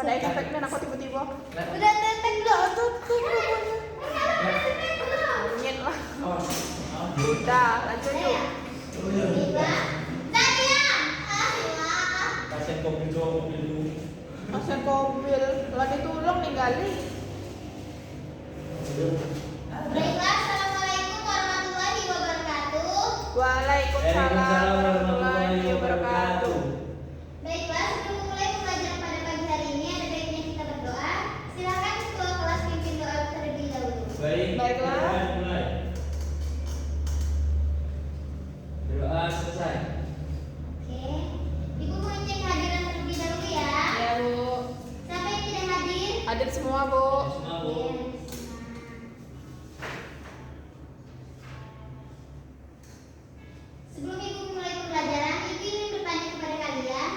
Pada efeknya aku tiba-tiba. Udah tetek enggak tutup. Ingin lah. Udah, lanjut yuk. Pasien mobil dulu. Pasien mobil, lah ditolong ninggalin. Baiklah, assalamualaikum warahmatullahi wabarakatuh. Waalaikumsalam warahmatullahi wabarakatuh. Baiklah, sebelum mulai pembelajaran pada pagi hari ini ada baiknya kita berdoa. Silakan ketua kelas pimpin doa terlebih dahulu. Baiklah. Mulai. Doa selesai. Oke. Ibu mau cek hadiran terlebih dahulu ya. Ya Bu, Siapa yang tidak hadir? hadir semua Bu. Semua Bu. Sebelum ibu mulai pembelajaran, ibu ingin bertanya kepada kalian,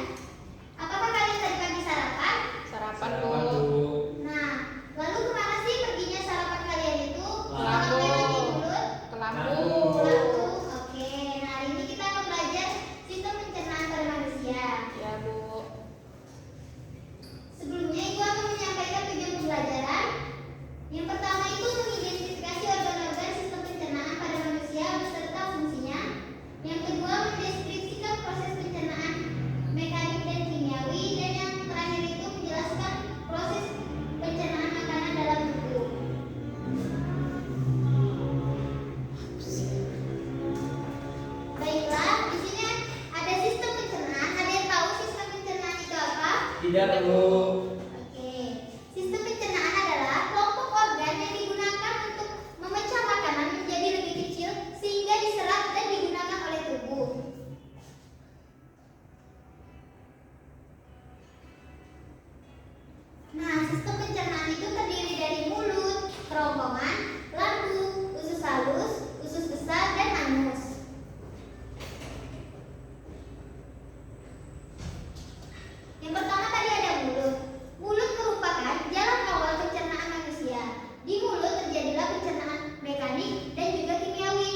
apakah kalian tadi pagi sarapan? Sarapan Bu. Sarapan, Bu. Nah, lalu kemana sih perginya sarapan kalian itu? Lampu. Sampai lagi mulut? Ke lampu. Lampu. Lampu. Oke, nah hari ini kita akan belajar sistem pencernaan pada manusia. Ya Bu. Sebelumnya ibu akan menyampaikan tujuan pembelajaran. Yang pertama itu mengidentifikasi organ-organ sistem pencernaan pada manusia beserta fungsinya. Yang kedua mendeskripsikan proses pencernaan mekanik dan kimiawi, dan yang terakhir itu menjelaskan proses pencernaan makanan dalam tubuh. Baiklah, di sini ada sistem pencernaan. Ada yang tahu sistem pencernaan itu apa? Tidak Bu. Oke, sistem pencernaan adalah kelompok organ yang digunakan untuk memecah makanan menjadi lebih kecil sehingga diserap dan digunakan oleh tubuh. Nah, sistem pencernaan itu terdiri dari mulut, kerongkongan, lambung, usus halus, usus besar, dan anus. Yang pertama tadi ada mulut. Mulut merupakan jalan awal pencernaan manusia. Di mulut terjadilah pencernaan mekanik dan juga kimiawi.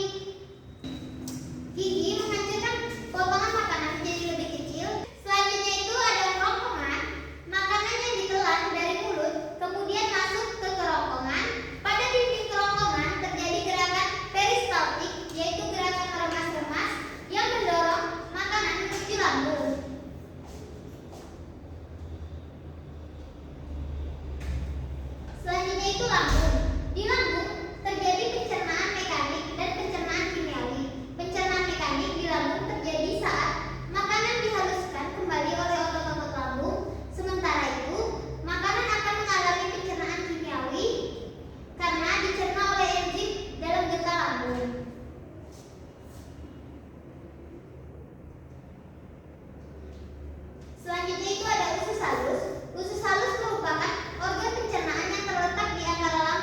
Gigi menghancurkan potongan makanan menjadi lebih kecil. Selanjutnya itu ada kerongkongan. Makanan yang ditelan dari mulut kemudian masuk ke kerongkongan. Pada dinding kerongkongan terjadi gerakan peristaltik, yaitu gerakan meremas-remas yang mendorong makanan menuju lambung. Selanjutnya itu lambung. Di lambung terjadi pencernaan mekanik dan pencernaan kimiawi. Pencernaan mekanik di lambung terjadi saat makanan dihaluskan kembali oleh otot-otot lambung. Sementara itu, makanan akan mengalami pencernaan kimiawi karena dicerna oleh enzim dalam getah lambung. Selanjutnya itu ada usus halus. Usus halus merupakan organ pencernaan yang terletak di antara lambung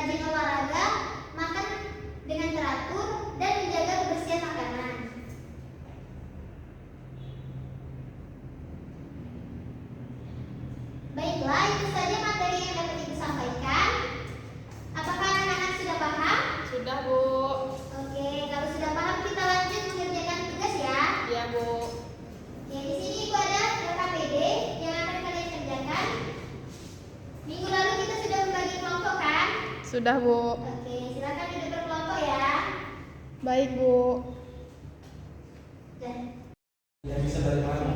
rajin olahraga, makan dengan teratur, dan menjaga kebersihan makanan. Baiklah, itu saja materi yang dapat Ibu sampaikan. Apakah anak-anak sudah paham? Sudah, Bu. Oke, kalau sudah paham kita lanjut mengerjakan tugas ya. Iya, Bu. Oke, di sini Ibu ada LKPD yang akan kalian kerjakan. Minggu lalu kita sudah membagi kelompok kan? Sudah, Bu. Oke, silakan duduk berkelompok ya. Baik, Bu. Dan Yang bisa dari mana?